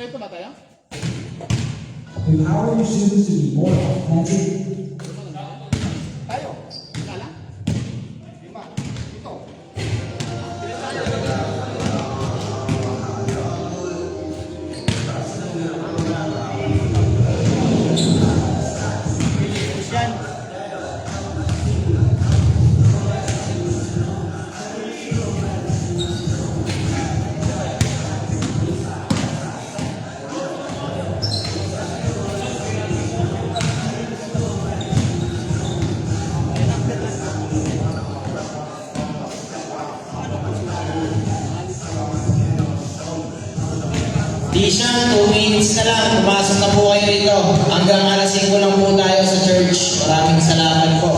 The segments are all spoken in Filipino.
Ito ba tayo? Empower your students to be more authentic. Tayo. Kala? Lima. Ito. Yan. Tishan, 2 minutes na lang. Pumasok na po kayo rito. Hanggang alas 5 lang po tayo sa church. Maraming salamat po.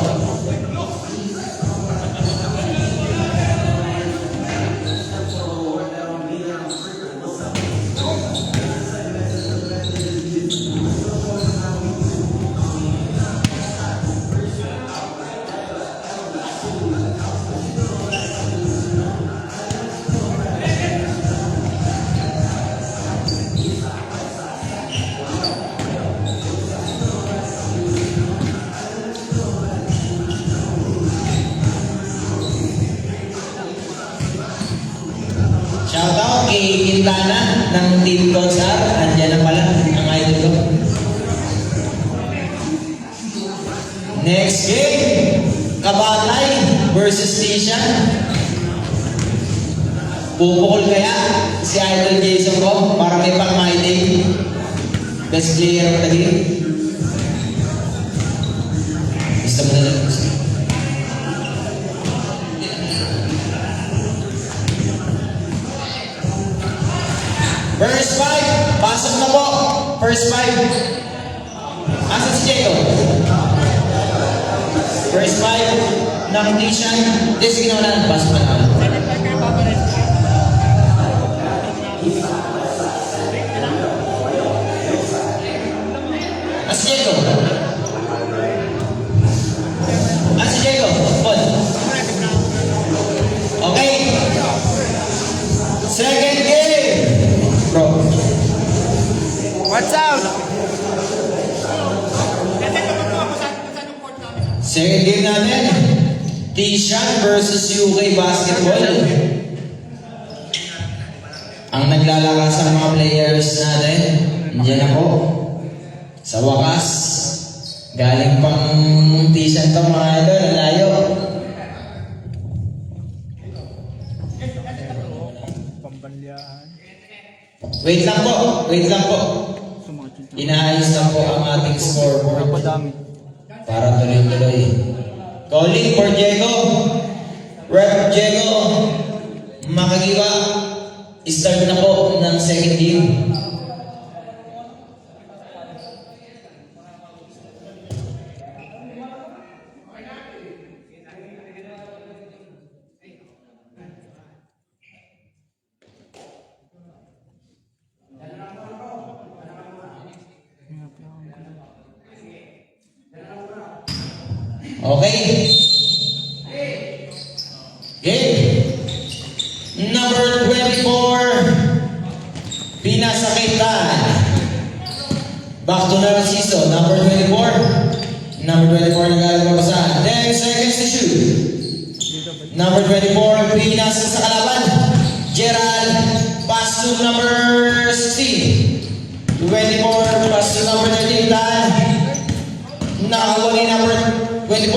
Shoutout kay Quintana ng Team Consar. Andiyan na pala ang idol ko. Next game, Kabatay versus Tishan. Pupukol kaya si Idol Jason ko para may pang-mighty. Best player of the game. Gusto mo na lang. First 5, pasok na po. First 5. Asan si Jacob? First 5 ng Tishan. Hindi, sige na wala. Pasok na lang. Asan si Jacob? Asan si Jacob? Pod. Okay. Second game. Bro. What's up? Second game natin. Tishan versus UK Basketball. Ang naglalakas ang mga players natin. Nandiyan ako. Sa wakas. Galing pang Tishan to mga idol. Ang layo. Pambalyahan. Wait lang po. Wait lang po. Inaayos lang po ang ating scoreboard. Para tuloy-tuloy. Calling for Diego. Rep Diego. Makagiwa. Start na po ng second game. Okay. Game. Number 24. Pinasakitan. Back to Narciso. Number 24. Number 24 naglalabasa. 10 seconds to shoot. Number 24. Pinasa sa kalaban. Gerald. Pass to number 16. 24. Pass to number 13. Dan. Nakakuha ni number 24.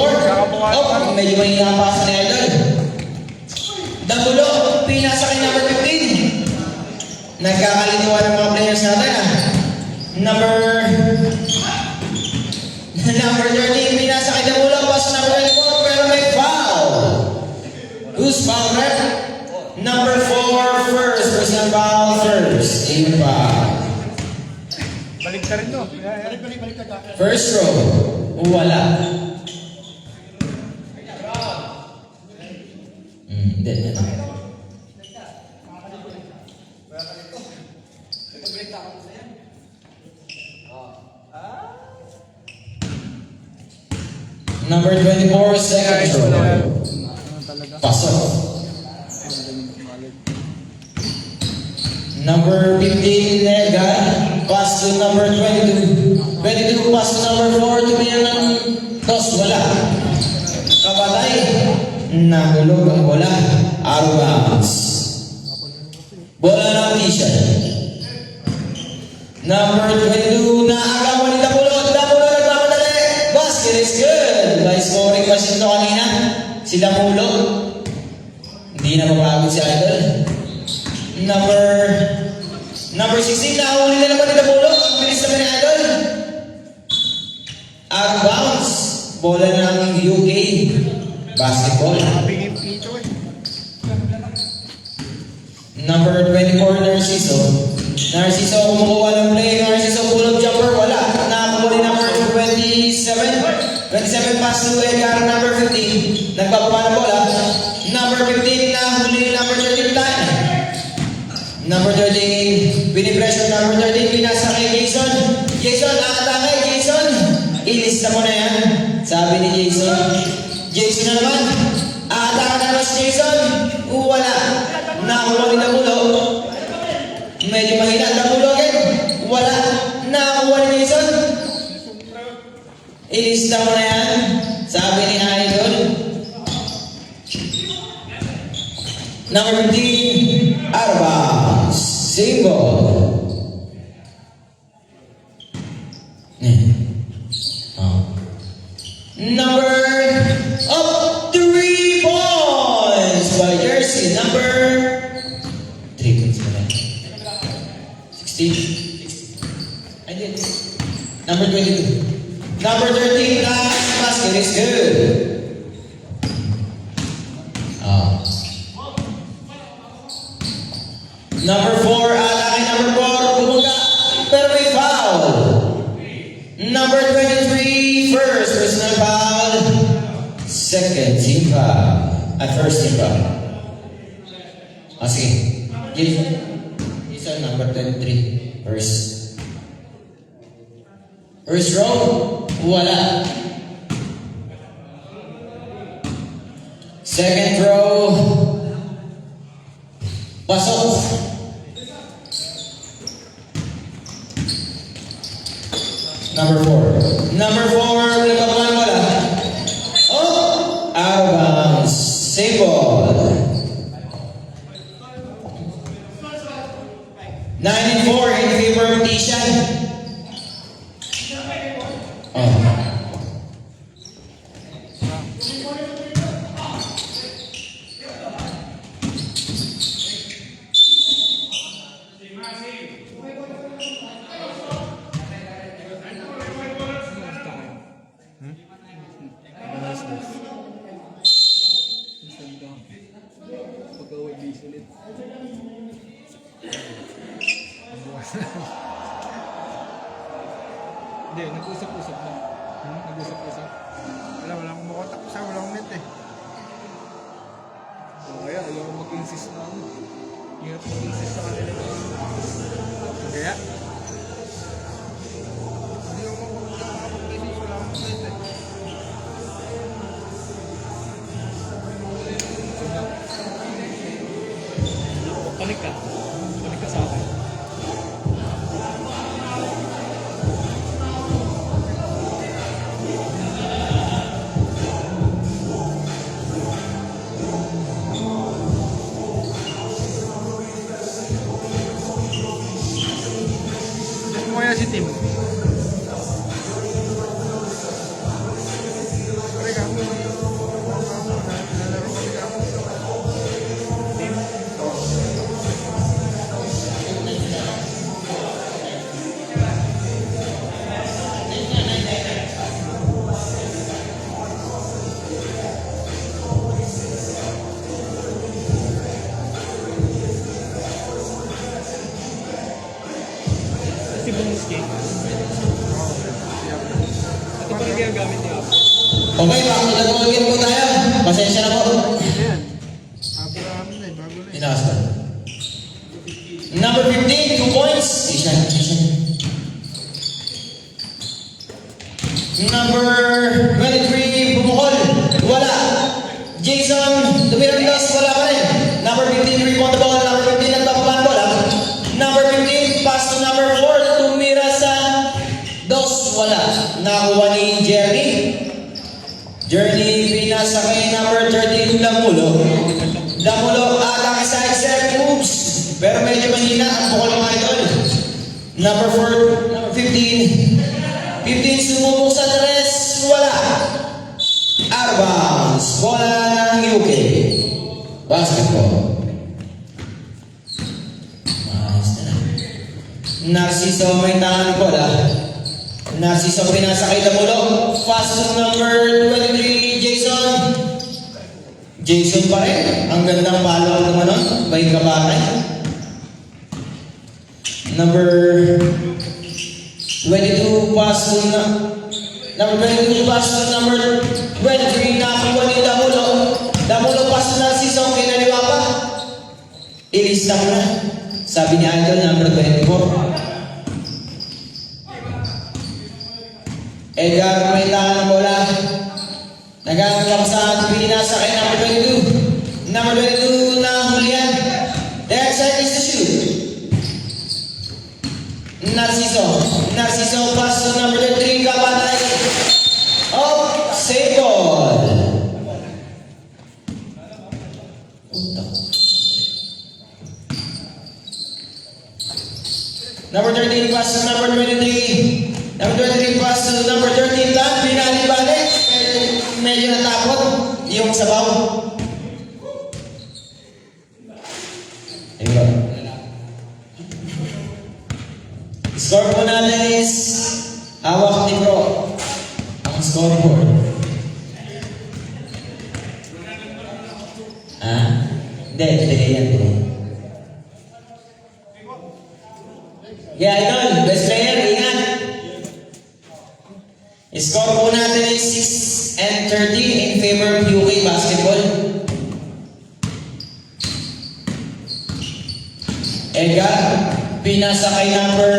Oh, medyo may napasa ni Idol. Dabulo, pinasa kay number 15. Nagkakalituan ng mga players natin Number 13, pinasa kay Dabulo. Pass number 24, pero may foul. Who's foul, rep? Number 4, first. Personal foul, first. Team foul. Balik ka rin, no? Balik ka. First row. Wala. Hindi. Number 24, second row. Pasok. Number 15, Edgar. Pass to number 22. 22, pass to number 4. Tumiyan ng toss. Wala. Kabatay. Nagulog ang bola. Out of bounds. Bola ng Tisha. Number 22, naagawan ni Dapulo. Dapulo nagmamadali. Basket is good. By scoring machine to kanina. Si Dapulo. Hindi na mapagod si Idol. Number 16, nahuli na naman ni Dapulo. Ang bilis naman ni Idol. Out of bounds. Bola ng UK. Basketball. Bigay pito eh. Number 24, Narciso. Narciso, kumukuha ng play. Narciso, pull-up jumper. Wala. Nakakuha ni number 27. 27 pass to Edgar. Number 15. Nagpapapa ng bola. Number 15, nahuli ni number 13 time. Number 13, pinipressure. Number 13, pinasa kay Jason. Jason, nakatangay. Jason, ilista mo na yan. Sabi ni Jason. Jason na naman. Ataka na naman si Jason. Wala. Nakakuha ni Dapulo. Medyo mahina. Dapulo again. Wala. Nakakuha ni Jason. Ilista mo na yan. Sabi ni Idol. Number 15, out of bounds. Single. Number up 3 points by jersey number 3 points pa lang. 16. I did. Number 22. Number 13, last basket is good. Number 4, atake number 4, bumuga, pero may foul. Number 23, first personal foul. Second team foul. First team foul. Sige. Jason, number 23, first. First row, wala. Second row, pasok. Number 4. Number 4, nagpapalan wala. Oh! Out of bounds. Save ball. 9 and 4 in favor of Tisha. Oh. Hindi, nag-usap-usap na. Nag-usap-usap. Wala akong makotak sa, wala akong net eh. Kaya, ayaw ko mag-insist na ano. Hirap mag-insist sa kanila. Kaya? Hindi ako makapag-insist, wala akong net eh. Panik ka. Panik ka sa akin. Si Tim. Si Bumuski. Ito pa rin ginagamit niya. Okay, makakagawin po tayo. Pasensya na po. Ayan. Bago na, bago na. Inakas ba? Number 15, 2 points. Tisha. Number 23, bumukol. Wala. Jason, tumirang dos, wala pa rin. Number 15, rebound the ball. Number 15, nagpapapan bola. wala. Nakuha ni Jerry. Jerry pinasa kay number 13, Damulo. Damulo, atake side step, oops. Pero medyo mahina ang bukol mga idol. Number 4, number 15. 15 sumubok sa tres, wala. Out of bounds. Bola ng UK. Basketball. Maayos na lang. Narciso may tangan ng bola. Narciso pinasa kay Damulo. Pass to number 23, Jason. Jason pa rin. Ang gandang follow naman nun. Bay Kabatay. Number 22 pass to number 22 pass to number 23. Nakakuha ni Damulo. Damulo pass to Narciso. Kinaliwa pa. Ilista mo na. Sabi ni Idol, number 24. Edgar may tangan ng bola. Nagagawa sa Pilipinas sa kay number 22. Number 22 na hulihan. 10 seconds to shoot. Narciso pass to number 3, Kabatay. Oh, save ball. Number 13 pass to number 23. Number 23 pass to number 13. Tan, binali-balik. Medyo natakot yung sabaw. Ayun. Score po natin is hawak ni Bro ang scoreboard. Hindi yan. Yeah, Idol, best player, ingat. Score po natin is 6-13 in favor of UK basketball. Edgar, pinasa kay number...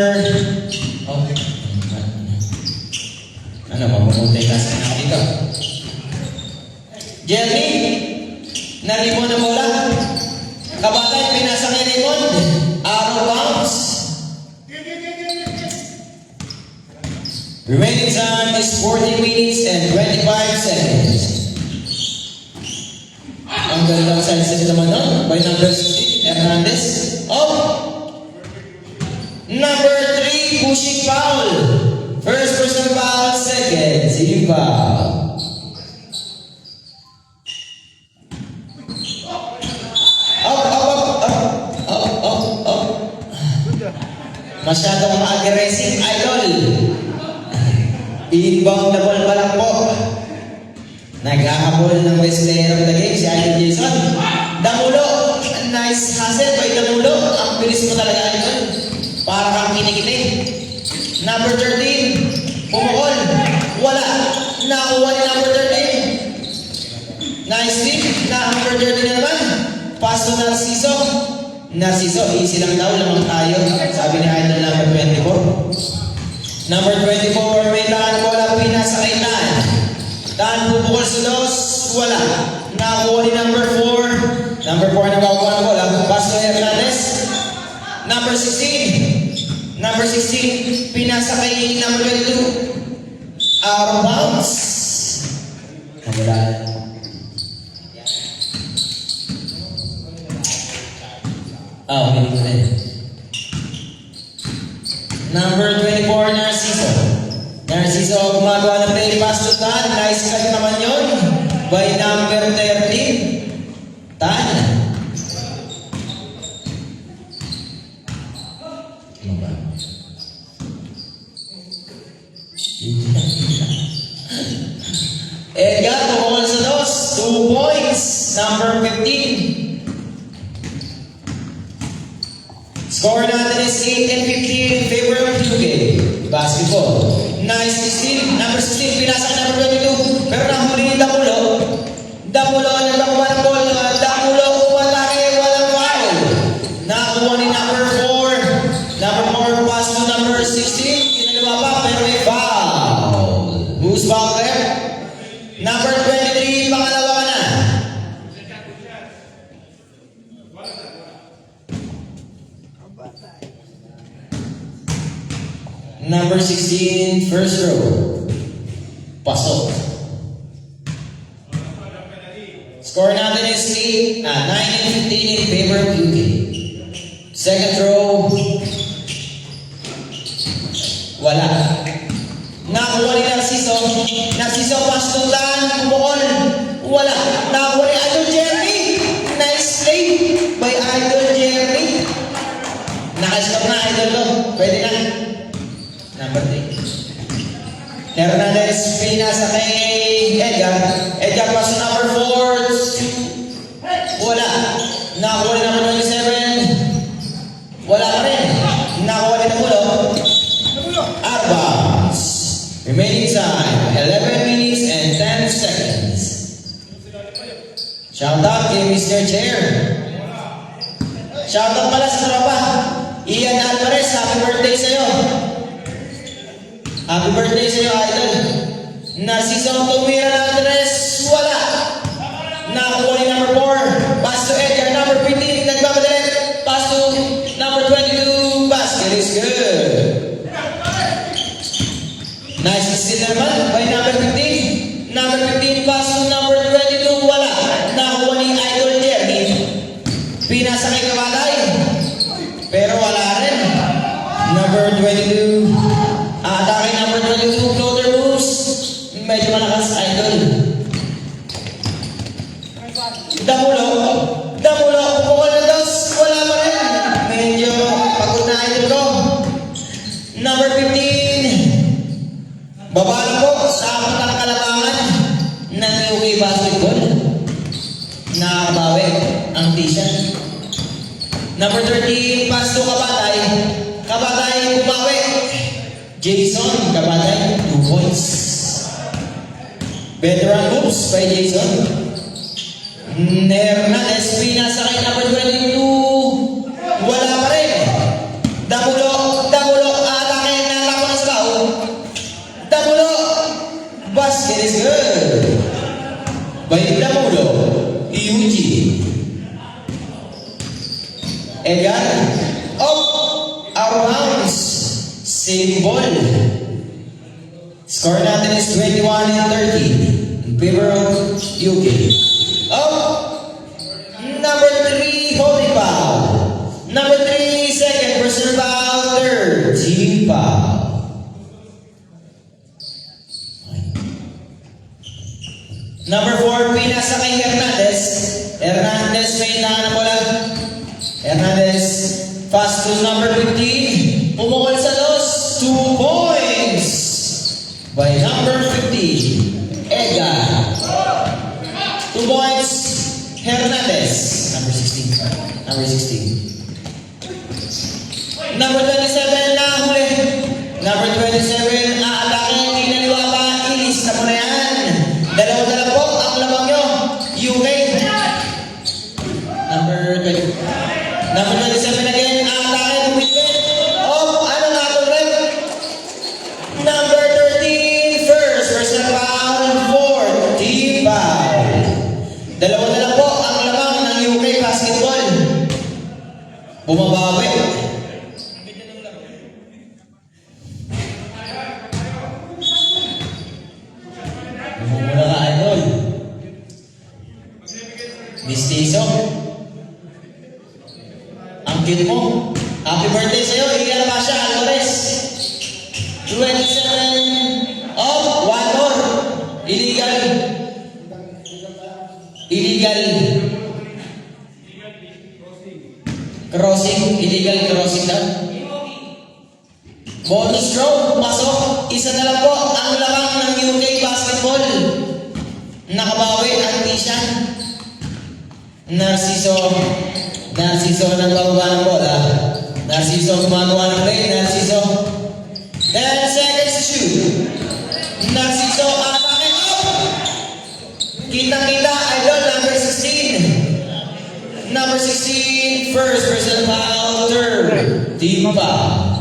Oh, ano, mamumutay ka sa dito. Jerry, nalimon na bola. Kabatay, pinasa kay Raymond. Arrow bounce. Remaining time is 14 minutes and 25 seconds. Ang gandang senses naman nun by number 16, Hernandez. Oh! Number 3, pushing foul. First person foul, second team foul. Up. Masyadong aggressive, Idol. Inbound na ball pa lang po. Naghahabol ng best player of the game, si Idol Jason. Damulo. Nice hustle by Damulo. Ang bilis mo talaga, Idol. Para kang kinikili. Number 13. Pumukol. Wala. Nakuha ni number 13. Nice tip. Number 13 na naman. Pass to Narciso. Narciso, easy lang daw. Lamang tayo. Sabi ni Idol number 24. Number 24, may tahan bola, pinasa kay Tan. Tan bubukol sa dos, wala. Nakuha ni number 4. Number 4 na bago ng bola, pass to Hernandez. Number 16. Number 16, pinasa kay number 22. Out of bounds. Wala. Okay, dito rin. Number 24, Narciso. Narciso, gumagawa ng play pass to Tan. Nice cut naman yun. By number 13, Tan. Edgar, tumukol sa dos. 2 points. Number 15. Score natin is 8 and 15 in favor of UK basketball. Nice 16. Number 16, pinasa ka number 22. Pero nahuli ni Damulo. Damulo, nagkakuha ng ball. Damulo, umatake, walang foul. Nakakuha ni number 4. Number 4 pass to number 16. Kinaliwa pa, pero may foul. Who's foul there? Number 23, pangalawa ka na. Number 16, first row. Pasok. Score natin is 9-15 in favor of UK. Second row. Wala. Nakakuha ni Narciso. Narciso, pastutan, bukol. Wala. Nakakuha ni Idol Jeremy. Nice play by Idol Jeremy. Naka-stop na, Idol ko. Pwede na. Number 3. Hernandez, pinasa kay Edgar. Edgar, pass to number 4. Wala. Nakakuha ni number 27. Wala pa rin. Nakakuha ni Namulo. Arbas. Remaining time, 11 minutes and 10 seconds. Shout out kay Mr. Chair. Shout out pala sa tropa. Ian Alvarez, happy birthday sa'yo. Happy birthday sa'yo, idol. Narciso Tumira Andres, wala. Nakakuha ni number 4. Pass to Edgar, number 15. Nagbabadali. Pass to number 22. Basket is good. Nice steal naman by number 15. Number 15 pass to number 22. Wala. Nakuha ni Idol Jeremy. Pinasa kay Kabalay. Pero wala rin. Number 22. Atake number 22. Floater moves. Medyo malakas Idol. Damulo. Damulo. Bukol na dos. Wala pa rin. Medyo pagod na Idol ko. Number 15. Babala po sa apat ang kalabangan ng UK basketball. Nakabawi ang T-shirt. Number 13, pass to Kabatay. Kabatay, bumawi. Jason, Kabatay, 2 points. Veteran moves by Jason. Hernandez, pinasa kay number 22. Wala pa rin. Damulo, atake na lako na sa bao. Damulo, basket is good. By Damulo, Yuji. Edgar, out of bounds. Same ball. Score natin is 21 and 30 in favor of UK. Number 3, holding foul. Number 3, second personal foul. Third, team foul. Number 4, pinasa kay Hernandez. Hernandez may nahanap bola. Hernandez, pass to number 15. Pumukol sa dos. 2 points by number 15. Edgar. 2 points. Hernandez. Number 16. Number 16. Number 27 na huli. Number 27, aatake. Kinaliwa pa. Ilis na mo na yan. Dalawa po ang labang nyo. UK. Number 27 again. Atake. Bumibit. Ano nga ito rin? Number 13. First. Personal foul. Fourth. Team foul. Dalawa po ang labang ng UK basketball. Bumabawi. Bumula ka, idol. Mistiso. Ang cute mo. Happy birthday sa'yo, Ian Pasha Alvarez. 27. One more. Illegal. Crossing. Illegal crossing na. Bonus throw. Pasok. Isa na lang po ang lamang ng UK basketball. Nakabawi ang Tisha. Narciso nagbababa ng bola. Narciso gumagawa ng play. Narciso 10 seconds to shoot. Narciso atake out. Kita idol number 16. Number 16 first person foul. Third team foul.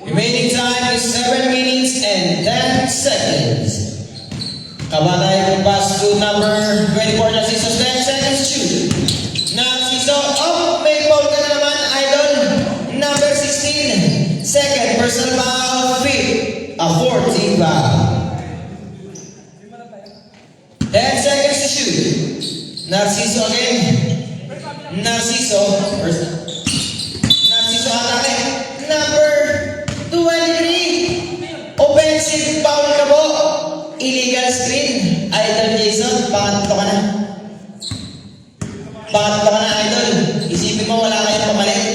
Remaining time is 7 minutes and 10 seconds. Kabatay pass to number 24, Narciso, 10 seconds to shoot. Narciso, may foul ka na naman, idol. Number 16, second personal 10 seconds to shoot. Narciso again. Narciso. Narciso atake. Number 23. Offensive foul na po. Illegal screen. Idol Jason, pangatlo ka na. Pangatlo ka na, Idol. Isipin mo, wala kayong pamalit.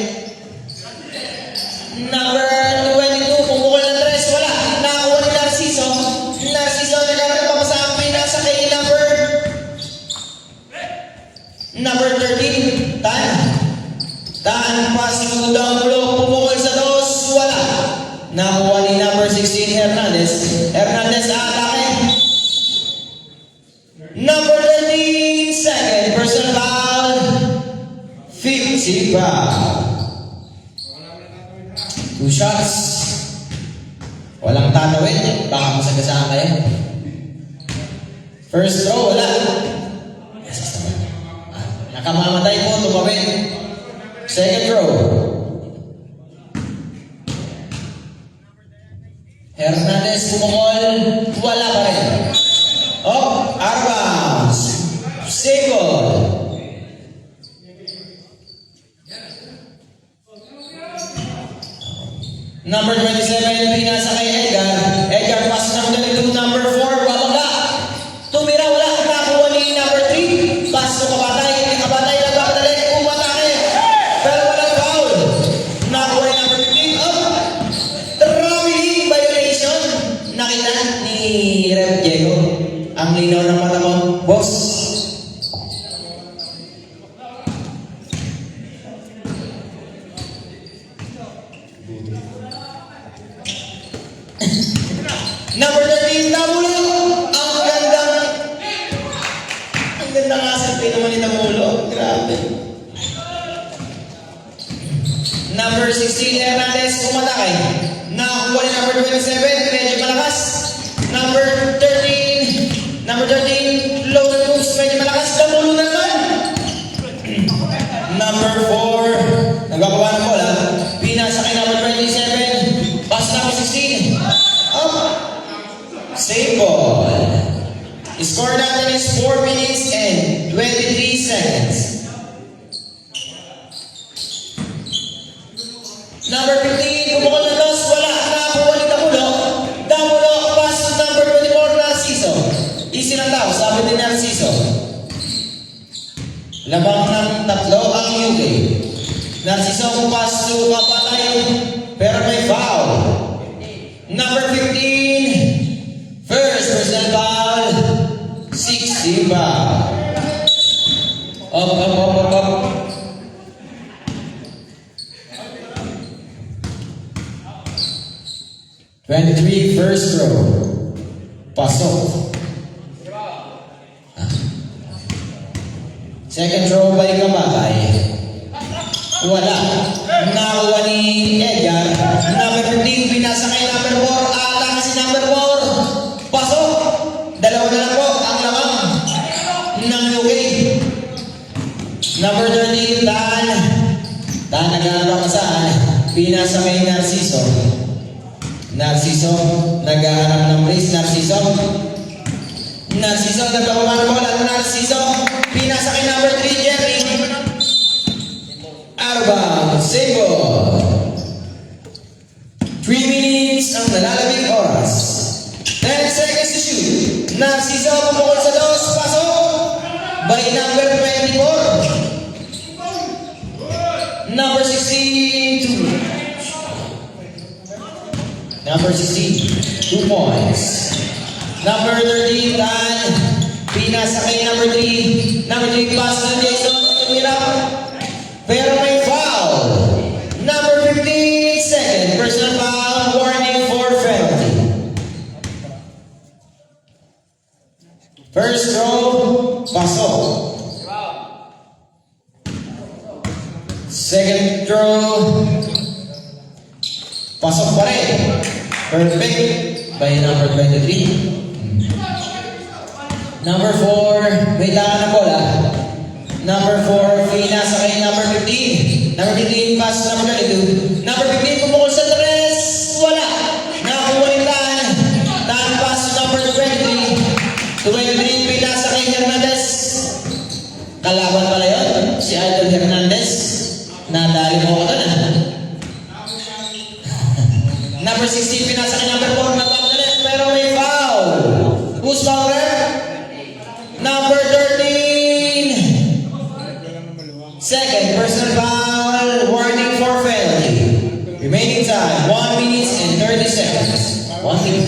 Number 22, pumukol ng tres. Wala. Nakakuha ni Narciso. Narciso, nagkaroon pa sa amin. Nasa kay number 13. Tan. Tan, pass to down below. Pumukol sa dos. Wala. Nakuha ni number 16, Hernandez. Hernandez, atake. Number 13, second personal foul. 50 foul. 2 shots. Walang tatawid. Baka masagasaan kayo. First throw, wala. Nakamamatay po, tumawid. Second throw. Hernandez pumukol. Wala pa rin. Oh, out of bounds. Save ball. Number 27, pinasa kay Edgar. Edgar pass number 22, number 4, babangga. Tumira, wala. Nakuha ni number 3. Pass to Kabatay. Kabatay nagpapadali. Umatake. Pero walang foul. Nakuha ni number 15. Up. Traveling violation. Nakita ni Rep Diego. Ang linaw ng mata mo, boss. Number 13, Tamulo. Ang gandang asal naman ni Tamulo. Grabe. Number 16, Hernandez, umatake. Nakakuha ni number 27, medyo malakas. Number 13, low moves, medyo malakas. Tamulo na naman. Number 4, nagbabawa ng bola. Pinasa kay number 27. Pass number 16. Up. Save ball. Score natin is 4 minutes and 23 seconds. Number 15, pumukol na dos. Wala. Nakakuha ni Damulo. Damulo, pass to number 24, Narciso. Easy lang daw, sabi ni Narciso. Labang ng tatlo ang UK. Narciso, pass to Kabatay. Pero may foul. Number 15, first personal foul, 60 foul. Up. 23, first throw. Pasok. Second throw by Kabatay. Wala. Nakuha ni Edgar. Number 15, pinasa kay number 4. Atake si number 4. Pasok. Dalawa na lang po ang lamang ng UK. Number 13, Tan. Tan, nag-aaral ka saan? Pinasa kay Narciso. Narciso, nag-aaral ng race. Narciso, nagpapamana mo lang. Narciso, pinasa kay number 3, Jerry. Arba, save ball. 3 minutes ang nalalabing oras. 10 seconds to shoot. Narciso, pumukol sa dos. Pasok. By number 24. Number 16, 2. Number 16, 2 points. Number 13, Tan. Pinasa kay number 3. Number 3, pass to Jason. Tumirap. Pero may foul. Number 15, second personal foul. Warning for penalty. First throw, pasok. Second throw, pasok pa rin. Perfect by number 23. Number 4, may taka na bola. Number 4, pinasa kay number 15. Number 15, pass number 22. Number 15, pumukol sa tres. Wala. Nakakuha ni Tan. Tan pass to number 23. 23, pinasa kay Hernandez. Kalaban pala yun, si Idol Hernandez. Nadali mo ako doon ah. Number 16, pinasa kay number 4 na back na left, pero may foul. Who's foul ref? Number 13. Second, personal foul, warning for penalty. Remaining time, 1 minute and 30 seconds. 1 minute.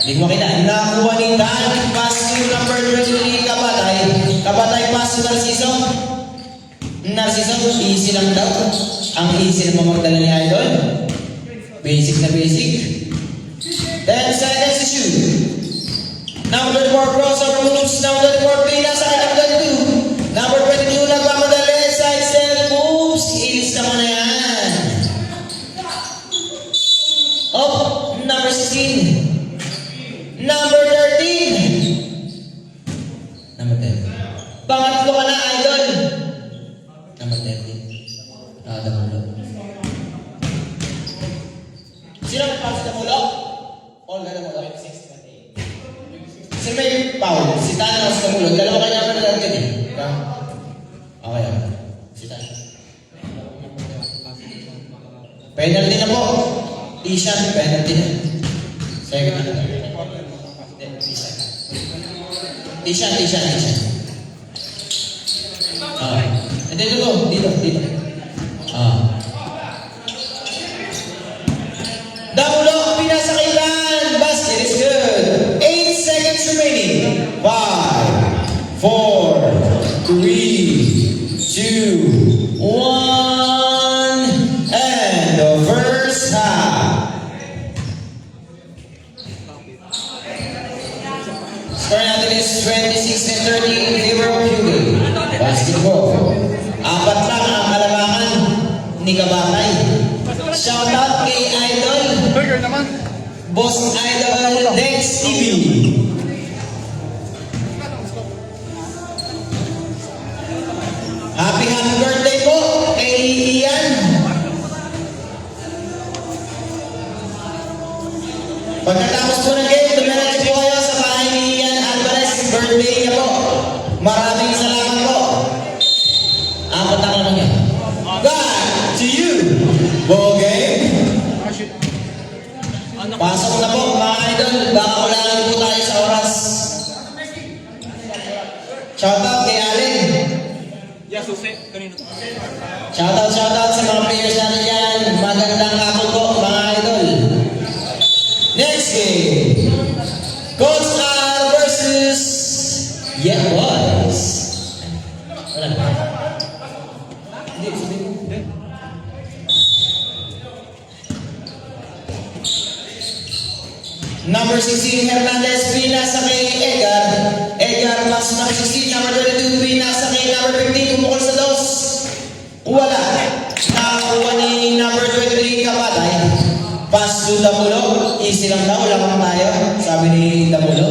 Hindi ko makita. Nakuha ni Dan. Pass to number 23, Kabatay. Kabatay, pass to Narciso. Narciso, easy lang daw. Ang easy na magdala ni Idol. Basic na basic. 10 seconds to shoot. Number 4, crossover moves. Number 4, pinasa kay number 2. Number 22, nagmamadali. Side step moves. Ilis na mo na yan. Oh, number 16. Number 13. Number 10. Pangatlo ka na, Idol. Number 13. Damulo. Sino may pass Damulo? All na Damulo. Sino may foul? Si Tana o si Damulo? Dalawa kayo naman na natin eh. Okay. Si Tana. Penalty na po. T-shot, penalty na. Second na. T-shot. Dito. Damulo, pinasa kay Dan. Basket is good. 8 seconds remaining. 5, 4, 3, 2, 1. And the first half. Score natin is 26 and 30 in favor of Hugo. Basketball. 4 lang ang kalamangan ni Kabatay. Shoutout kay Idol. Burger naman. Boss Idol Dex TV. Happy birthday po kay Ian. Pagkatapos po ng game, dumiretso po kayo sa bahay ni Ian Alvarez. Birthday niya po. Maraming salamat po. 4 lang naman yan. Back to you. Ball game. Pasok na po mga idol. Baka kulangan po tayo sa oras. Shoutout kay Allen. Yes, Jose. Kanino? Shoutout sa mga players natin yan. Magandang hapon po mga idol. Next game. Coach Al versus Boys. Wala na. Hindi, sabihin mo. Number 16, Hernandez, pinasa kay Edgar. Edgar, pass to number 16, number 22, pinasa kay number 15, kumukol sa dos. Wala. Nakakuha ni number 23, Kabatay. Pass to Damulo. Easy lang daw, lamang tayo. Sabi ni Damulo.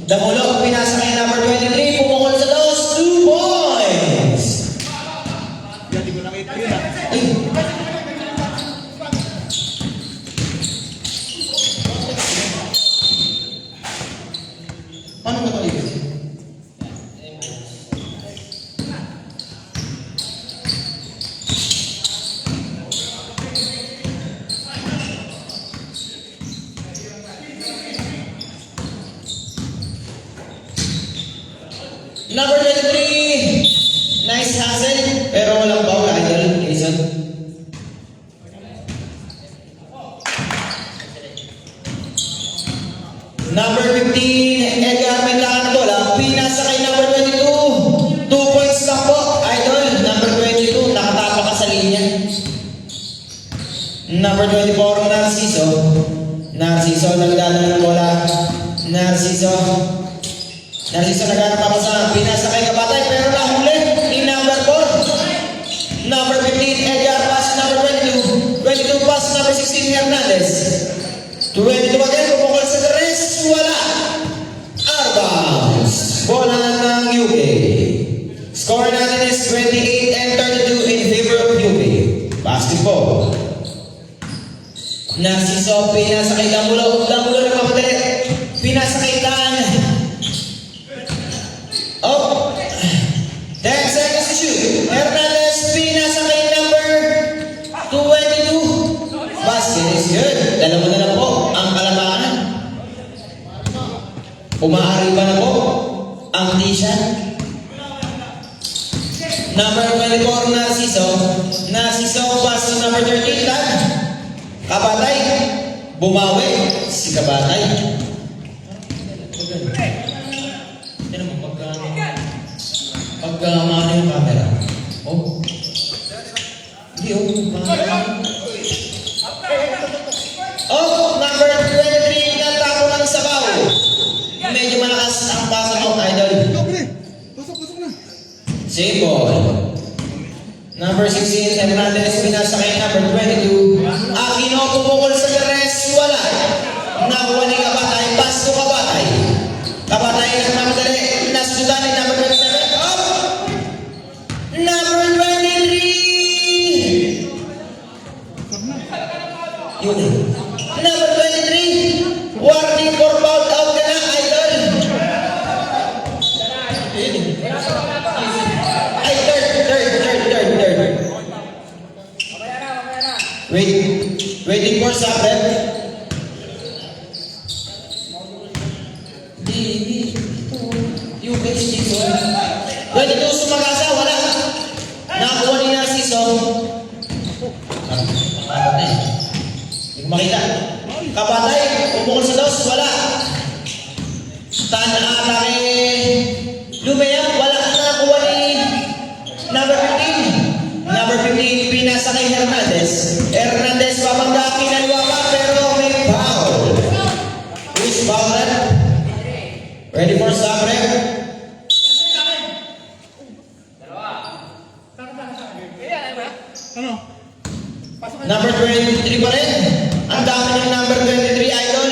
Damulo, pinasa kay number 23, kumukol sa dos. 2 points. Hindi ko nakita yun ah. Paano ba ito? Number 23, nice hustle, pero walang foul, Idol. Jason. Number 15, Edgar Mendan bola. Pinasa kay number 22. 2 points lang po, Idol. Number 22, nakatapa ka sa linya. Number 24, Narciso. Narciso, nagdala ng bola. Narciso naghanap ako sa pinasa kay Kabatay, pero nahuli ni number 4. Number 15, Edgar, pass number 22. 22 pass number 16, Hernandez. 22 again, pumukol sa tres, wala. Arbounds. Bola ng UK. Score natin is 28 and 32 in favor of UK. Basketball. Narciso, pinasa kay Damulo. Umaari ba na po ang t-shirt? Number 24, Narciso. Narciso, pass to number 13, Tad. Kabatay. Bumawi si Kabatay. Tignan mo, pagka maano yung camera. Oh. Hindi, oh, number 23, natapo ng sabaw. Medyo malakas ang paso mo, idol. Pasok na. Same ball. Number 16, Hernandez, pinasa kay number 22. Aquino, pumukol sa Gares, wala. Nakuha ni Kabatay, pass to Kabatay. Kabatay, nagmamadali. Nasudan ni number 27. Up! Number 23! Yun eh. Number 23, warning for foul out ka na, idol. Yun eh. Ay, third. Waiting for Sabret. Yung bench dito. 22 sumagasa, wala. Nakakuha ni Narciso. Hindi ko makita. Kabatay, umukol sa dos, wala. Atake. Lumayang, wala. Nakakuha ni number 15. Number 15, pinasa kay Hernandez. Hernandez, babangga, kinalwa pa, pero may foul. Who's foul red? Ready for stop red? Ano? Number 23 pa rin. Ang dami ng number 23, idol.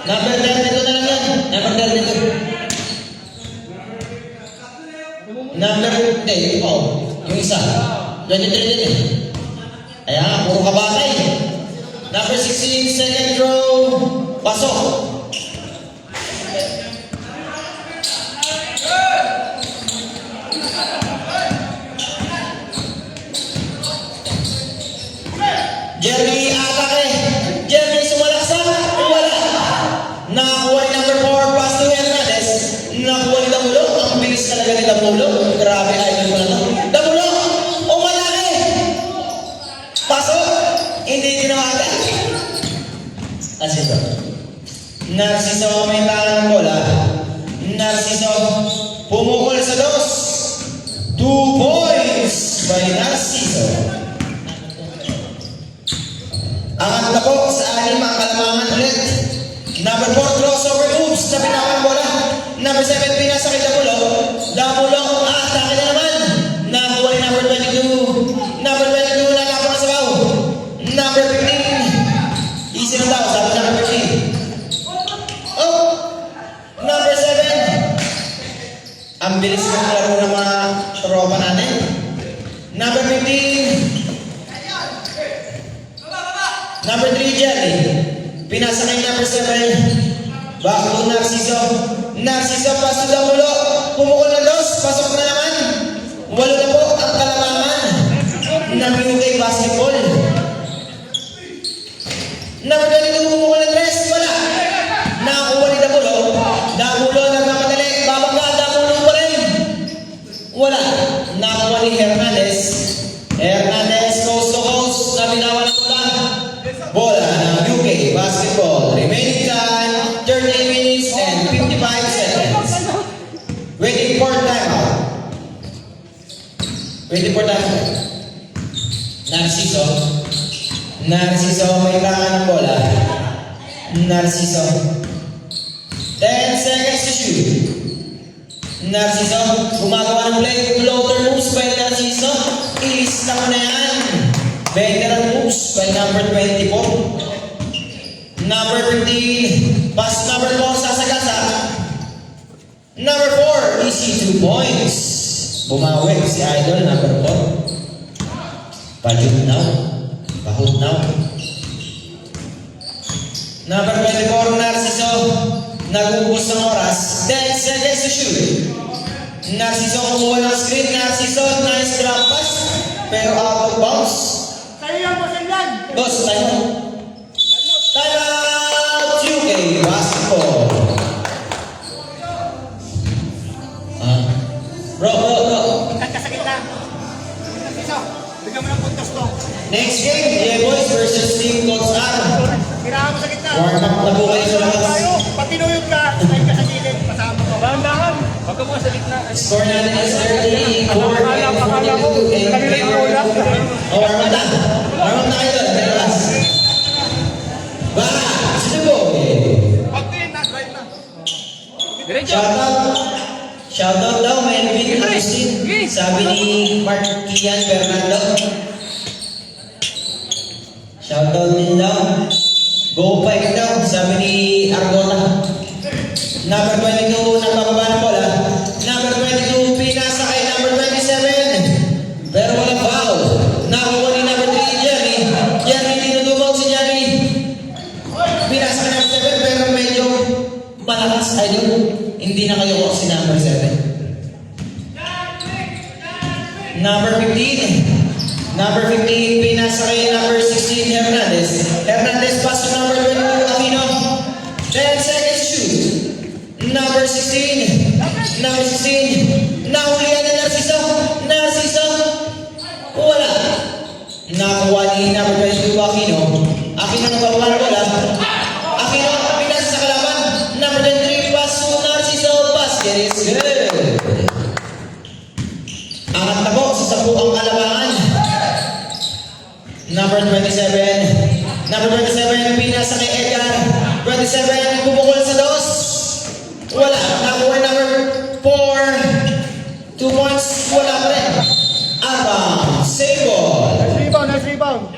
Number 32 na lang yan. Number 32. Number, hindi, yung isa. 23 din eh. Ayan, puro Kabatay. Number 16, second row. Pasok. Jerry atake. Jerry sumalaksak. Wala. Nakakuha ni number 4, pass to Hernandez. Nakuha ni Damulo. Ang bilis talaga ni Damulo. Grabe, idol ko na to. Damulo! Umalaki! Pasok! Hindi tinawagan. As ito. Narciso may talang ng bola. Narciso pumukol sa dos. 2 points by Narciso. Angat na po sa anim ang kalamangan ulit. Number 4, crossover moves na pinakang bola. Number 7, pinasa kay Damulo. Damulo, atake na naman. Nakuha ni number 22. Number 22, lalako na sa baw. Number 15. Easy lang daw, sabi number 15. Oh! Number 7. Ang bilis ng laro ng mga tropa natin. Number 15. Number 3, Jerry. Pinasa kay number 7. Back to Narciso. Narciso, pass to Damulo. Pumukol na dos. Pasok na naman. Walo na po ang kalamangan ng UK basketball. Number 22, pumukol na tres. Wala. Nakakuha ni Damulo. Damulo, nagmamadali. Babangga, Damulo pa rin. Wala. Nakakuha ni Hernandez. Hernandez, coast to coast. Nabinawa na bola ng UK basketball. Remaining time, 13 minutes and 55 seconds. Waiting for timeout. Narciso. Narciso, may tangan ng bola. Narciso. 10 seconds to shoot. Narciso, gumagawa ng play. Floater moves by Narciso. Ilista mo na yan. Veteran moves by number 24. Number 15, pass number 4, sasagasa. Number 4, easy 2 points. Bumawi si idol, number 4. Pahudnaw. Number 24, Narciso. Nag-ubos ng oras. 10 seconds to shoot. Narciso kumuha ng screen. Narciso, nice drop pass. Pero out of bounds. Boss, time out. UK basketball. Warm up na po kayo sa labas. Pag tinuyog ka, tayo ka sa gilid, pasama ko. Dahan-dahan. Huwag ka mga sa gitna. Score natin is 34 and 42 and oh, warm up na. Warm up na kayo doon. Labas. Baka, sino po? Pag-tin na, right na. Diretso. Shoutout daw, Melvin Agustin. Sabi ni Mark Kian Fernando. Shoutout din daw. Go fight daw, sabi ni Argona. Number 22, nabababa na bola. Number 22, pinasa kay number 27. Pero wala foul. Nakuha ni number 3, Jerry. Jerry, tinutubog si Jerry. Pinasa kay number 7, pero medyo malakas. Hindi na kayo ko si number 7. Number 15. Number 15, pinasa kay number 16, Hernandez. Hernandez, pass to number 22, Aquino. 10 seconds shoot. Number 16. Number 16. Nahulihan na Narciso. Narciso. Wala. Nakuha ni number 22, Aquino. Aquino nagpapala ng bola. Aquino, pinasa sa kalaban. Number 23, pass to Narciso. Basket is good. Angat na po sa sabuang kalabangan. Number 27. Number 27, pinasa kay Edgar. 27, bumukol sa dos. Wala. Nakuha number 4. 2 points. Wala pa rin. Abang. Save ball. Nice rebound, nice rebound.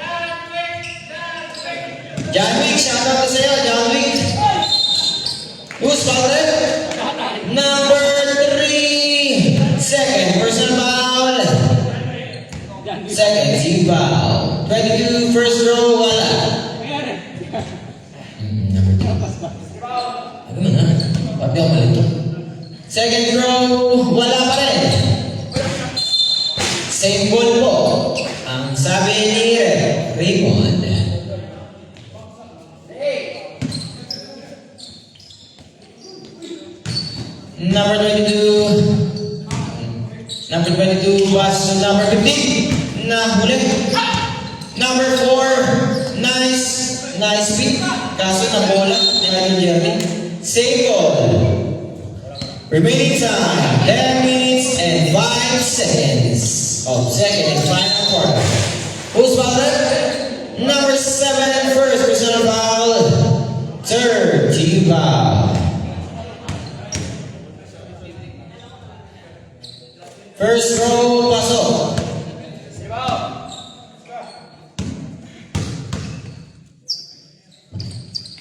John Wick, shoutout ko sa'yo, John Wick. Who's foul rin? Number 3. Second, personal foul. Second, team foul. 22, first row, wala. Number 2. Ano man ha? Pati ako malito. Second row, wala pa rin. Same ball po. Ang sabi ni Raymond. Number 22. Number 22 was number 15. Nahuli. Number 4. Nice pick. Kaso na bola ni Idol Jerry. Save goal. Remaining time 10 minutes and 5 seconds of second and final quarter. Who's foul? Number 7, first personal foul. Third team foul. First row, pasok.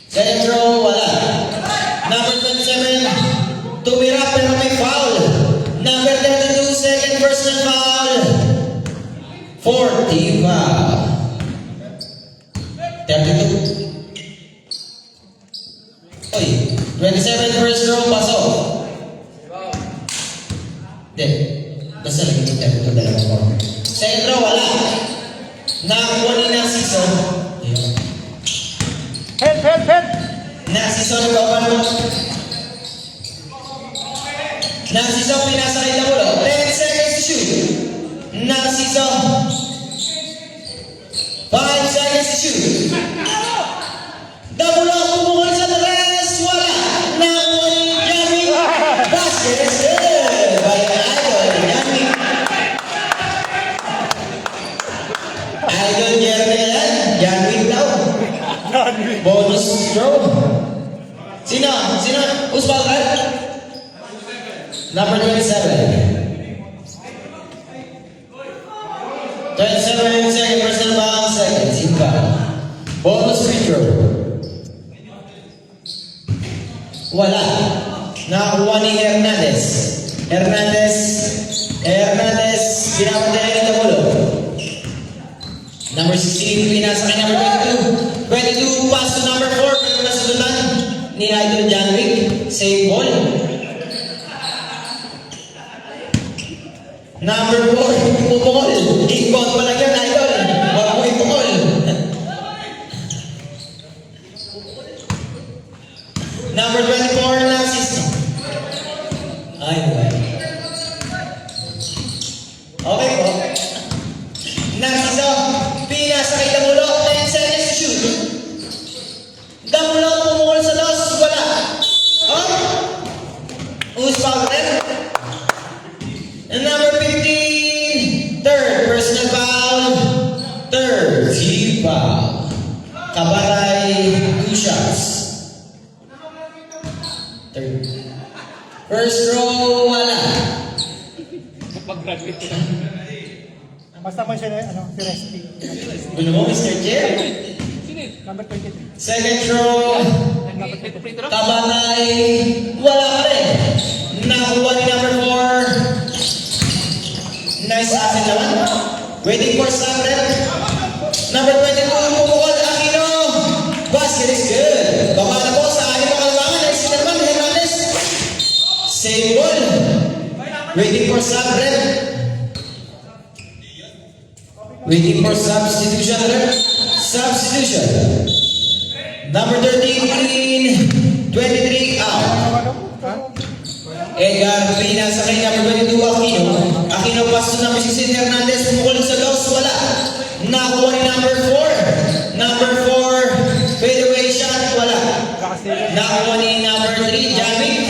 Second row, wala. Number 27, tumira pero may foul. Number 32, second personal foul. 40 foul. 32. Oy, 27, first row, pasok. Hindi. Basta lagi yung tempo ito dalawang corner. Second row, wala. Nakakuha ni Narciso. Ayun. Help! Narciso nagpapalo. Narciso pinasa kay Dabulo. 10 seconds to shoot. Narciso. 5 seconds to shoot. Dabulo pumukul sa tres. Wala. Nakakuha ni Jerry. Basket is good. By Idol Jerry. Idol Jerry yan. Jerry daw. Bonus throw. Sino? Who's foul that? Number 27. 27, second personal foul, second team foul. Bonus free throw. Wala. Nakakuha ni Hernandez. Hernandez, pinapatay ni Dabulo. Number 16, pinasa kay number 22. 22, pass to number 4, pero nasudutan ni Idol John Wick. Save ball. Number 4, pumukol. Inbound pa lang yan, Idol. Huwag mo ipukol. Number 24, Narciso. Ay, okay. Okay po. Narciso, pinasa kay Damulo, 10 seconds to shoot. Damulo, Third. First row, wala. Pag-graduate ko. Basta mo siya, si Resty. Gusto mo, Mr. Chair? Number 23. Second row, Prito lang? Kabatay, wala pa rin. Nakuha ni number 4. Nice asin naman. Waiting for some rep. Number 22, Pumukol Aquino. Basket is good. Baba na po sa aking makalabangan. Nice naman, Hernandez. Same ball. Waiting for some rep. Waiting for substitution rep. Substitution. Number 13, Green. 23 out. Edgar Pina sa kanya, number 22, Aquino. Aquino pass to number 16, Hernandez. Pumukulong sa loss, wala. Nakuha ni number 4. Number 4, fadeaway shot, wala. Nakuha ni number 3, Jamie.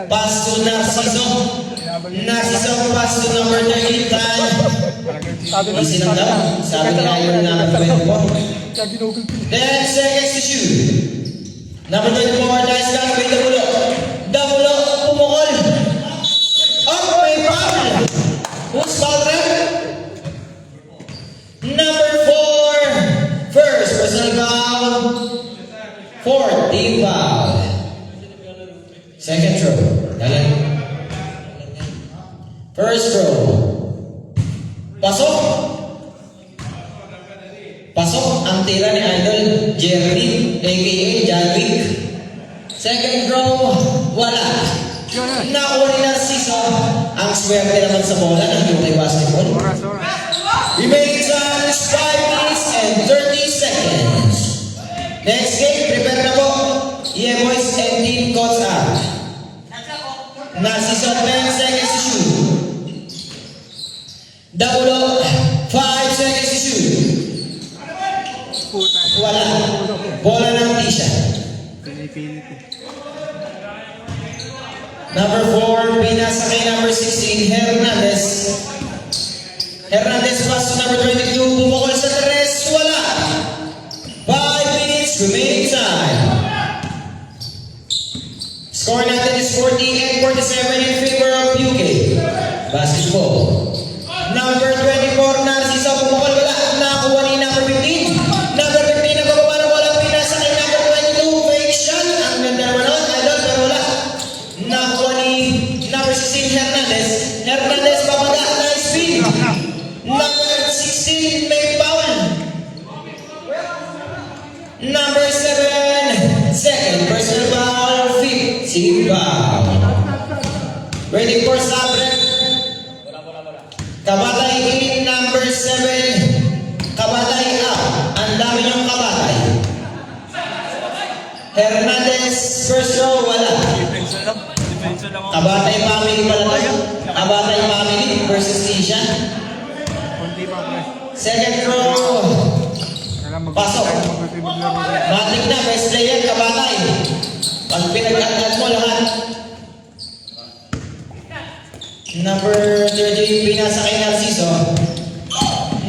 Pass to Narciso. Narciso pass to number 13, Tan. Easy lang daw. Sabi ni Ayon number 24. 10 seconds to shoot. Number 24, nice gun, wait the bulo. Damulo, pumukol. Oh, may foul. Who's foul rep? Number 4, first personal foul. Fourth, team foul. Second row. Dalan. First row. Pasok. Pasok ang tira ni Idol Jeremy, a.k.a. John Wick. Second row, wala. Nakuha ni Narciso. Ang swerte naman sa bola ng UK Basketball. Remaining time is 5 minutes and 30 seconds. Next game, prepare na po. Yeah, boys and team coach out. Narciso, 10 seconds to shoot. Dabulo, 5 seconds to shoot. Wala. Bola ng Tisha. Number 4, pinasa kay number 16, Hernandez. Hernandez pass to number 22, bumukol sa tres, wala. 5 minutes remaining time. Score natin is 48-47 in favor of UK Basketball. Number 24, Narciso, bumukol, wala. Nakuha ni number 15. Number 15, nagpapaba ng bola, pinasa kay number 22, fake shot. Ang ganda naman nun, idol, pero wala. Nakuha ni number 16, Hernandez. Hernandez, papaga, nice speed. Number 16, may foul. Number 7, second personal foul, 15 foul. Waiting for Sabre. Kabatay in number 7. Kabatay out. Ang dami niyong kabatay. Hernandez, first row, wala. Kabatay family pala tayo. Kabatay family versus Tisha. Second row. Pasok. Matik na, best player, Kabatay. Pag pinagkakad mo lahat. Number 13, pinasa kay Narciso.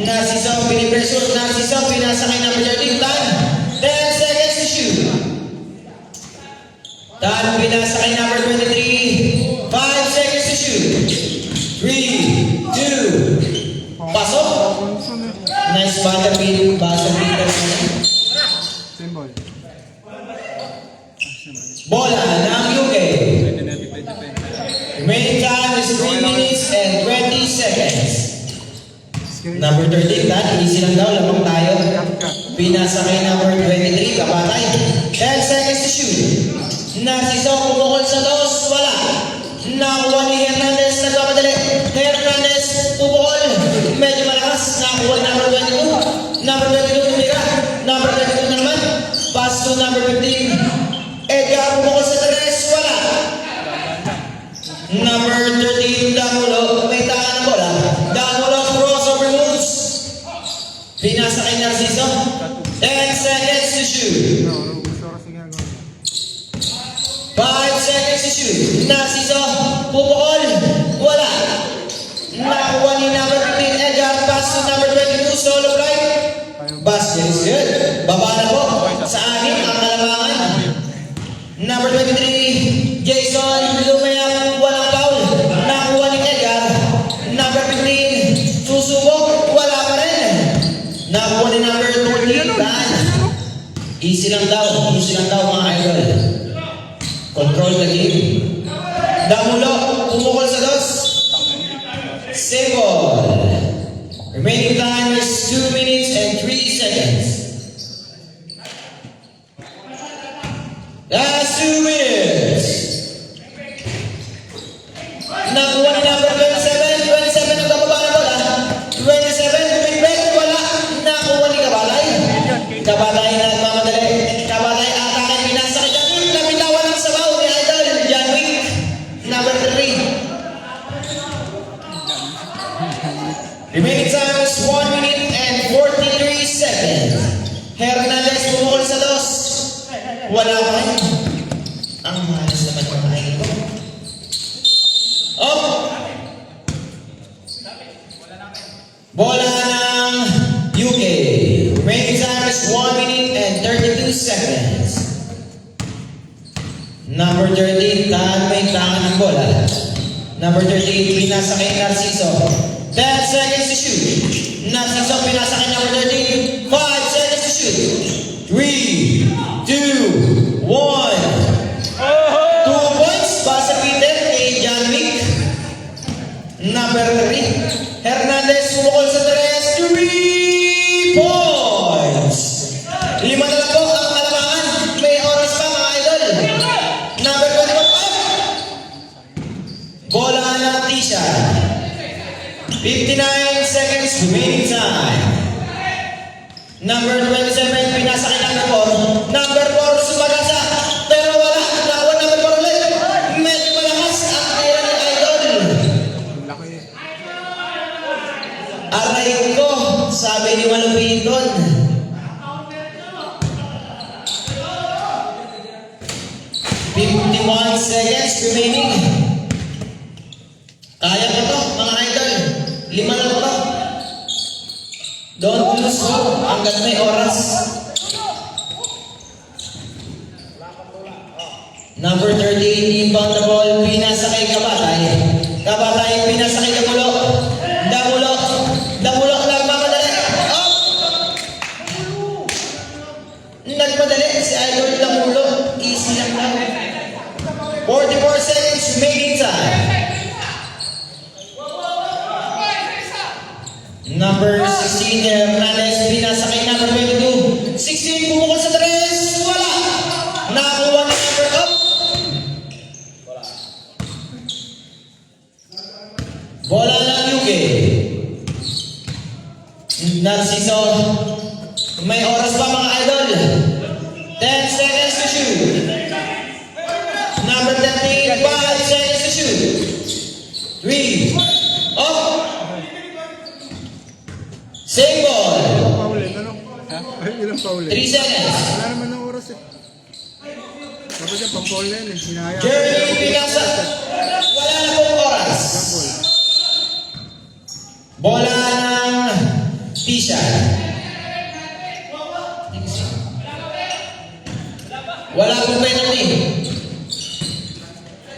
Narciso, pinipressure. Narciso, pinasa kay number 13, Tan. 10 seconds to shoot. Tan, pinasa kay number 23. 5 seconds to shoot. 3, 2, pasok. Nice butter beat. Basa beater. Bola ng UK. Remaining time is 3 minutes and 20 seconds. Number 13, Tan, easy lang daw, lamang tayo. Pinasa kay number 23, Kabatay. 10 seconds to shoot. Narciso, pumukol sa dos, wala. Nakuha ni Hernandez, nagpapadali. Hernandez, pumukol. Medyo malakas, nakuha ni number 22. Number 22, tumira. Number 22 na naman. Pass to number 15. Edgar, pumukol sa tres, wala. Number 13, Damulo, may tahan ng bola. Damulo, crossover moves. Pinasa kay Narciso. 10 seconds to shoot. 5 seconds to shoot. Narciso, pupukol. Wala. Nakuha ni number 15, Edgar. Pass to number 22, solo right. Basket is good. Baba na po. Sa akin, ang kalamangan. Number 23, Jason Lumayak, walang foul. Nakuha ni Edgar. Number 15, susubok, wala pa rin. Nakuha ni number 14, Dan. Easy lang daw mga idol. Control the game. Damulo, pumukol sa dos. Simple. Remaining time is 2 minutes and 3 seconds. That's 2 minutes. Nakuha ni number 27. 27 ang kababa na bola. 27, break, wala. Nakuha ni Kabalay. Kabalay na nagmamadali. Kabalay atakin, pinasa kay Janwick. Nabitawan ng sabaw ni Idol. Janwick, number 3. Remaining time is 1 minute and 43 seconds. Hernandez pumukol sa dos. Wala pa rin. Ang malas naman mga idol. Oh! Bola ng UK. Remaining time is 1 minute and 32 seconds. Number 13, may tangan ng bola. Number 13, pinasa kay Narciso. 10 seconds to shoot. Narciso, pinasa kay number 13. 5 seconds to shoot. 3, 2, 1. 2 points. Basa Peter kay Janwick. Number 3, Hernandez pumukol sa 3. 3 points. 5 na lang po ang kalamangan. May oras pa mga idol. Number 21. Bola ng Tisha. 59 seconds remaining time. Number 27, pinasa kay number 4. Number 4, sumagasa. Pero wala. Nakuha number 4 ulit. Medyo malakas ang tira ni Idol. Aray ko, sabi ni Malupin doon. 51 seconds remaining. Kaya ko to, mga idol. 5 lang to. Don't lose hope hanggat may oras. Number 13, inbound the ball. Pinasa kay Kabatay. Kabatay, pinasa kay Damulo. Damulo. Damulo, nagmamadali. Up! Nagmadali si Idol Damulo. Easy lang lang. 44 seconds remaining time. Number 16, Hernandez, pinasa kay number 22. 16, pumukol sa 3. Wala. Nakakuha ni number up. Bola ng UK. Narciso. May oras pa mga idol. 10 seconds to shoot. Number 13, 5 seconds to shoot. 3. Up. Same ball. Paulit, ano? Ha? Ay, ilang paulit? 3 seconds. Wala naman ng oras eh. Dapat yan, pang-paul na yun eh. Hinahaya. Jeremy Pinasa. Wala na pong oras. Bola ng Tisha. Wala pong penalty.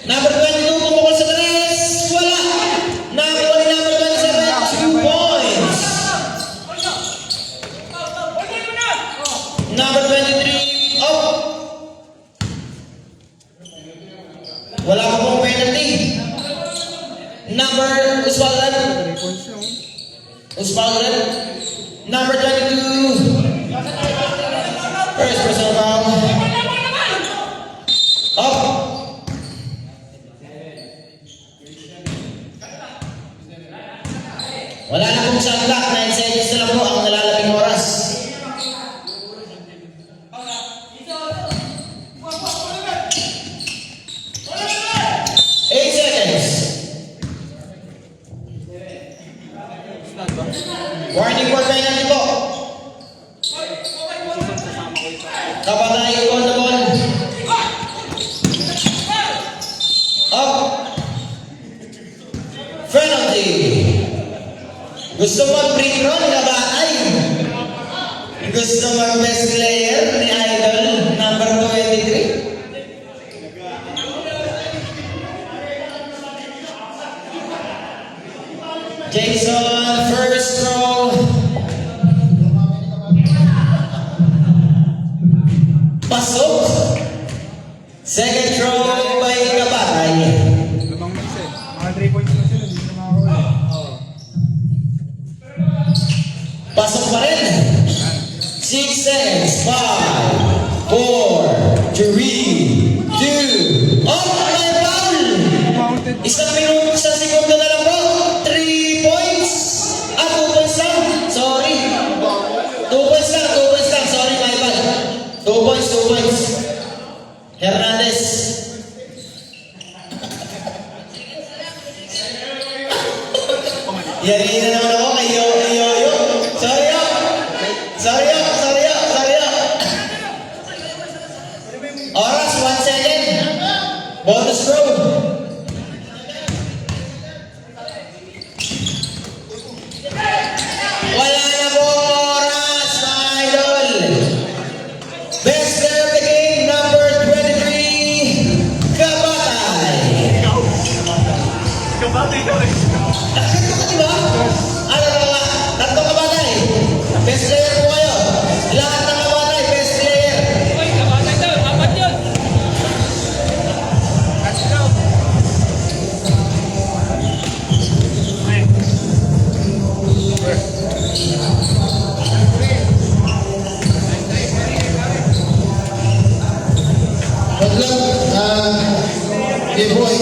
Number 22, pumukol sa 3. Wala. Nakakuha ni number 27, 2 points. Number 23, up. Wala pa pong penalty. Number, Uspalan. 3 points lang. Uspalan. Number 22. First personal foul. Up. Wala na pong shot clock. 9 seconds na lang po ang nalalabing oras. 8 seconds. Warning for penalty po. Kabatay on the ball. Up. Penalty. Gusto mag-break run, Kabatay. Gusto mag-best player ni Idol, number 23. Jason, first throw. Pasok. Second throw by Kabatay. Lamang mix eh. Mga 3 points na sila, hindi na makakawala. Pasok pa rin. 6 seconds. 5, 4, 3, 2. Oh, may foul! Mounted. Isang minuto, isang segundo na lang po. 3 points. 2 points lang. Sorry. 2 points lang, 2 points lang. Sorry, my bad. 2 points, 2 points. Hernandez. Yari na naman ako kay Yoyo. Sorry yo. Sorry yo, sorry yo, sorry yo. Oras, 1 second. Bonus throw. Wala na po oras, mga idol. Best player of the game, number 23, Kabatay. Kabatay daw eh. Nakakita ka diba? Ano na nga? Tatlong Kabatay. Best player po kayo. Lahat ng Kabatay, best player. Uy, kabatay daw. Apat yun. Let's go. Wag lang, boy,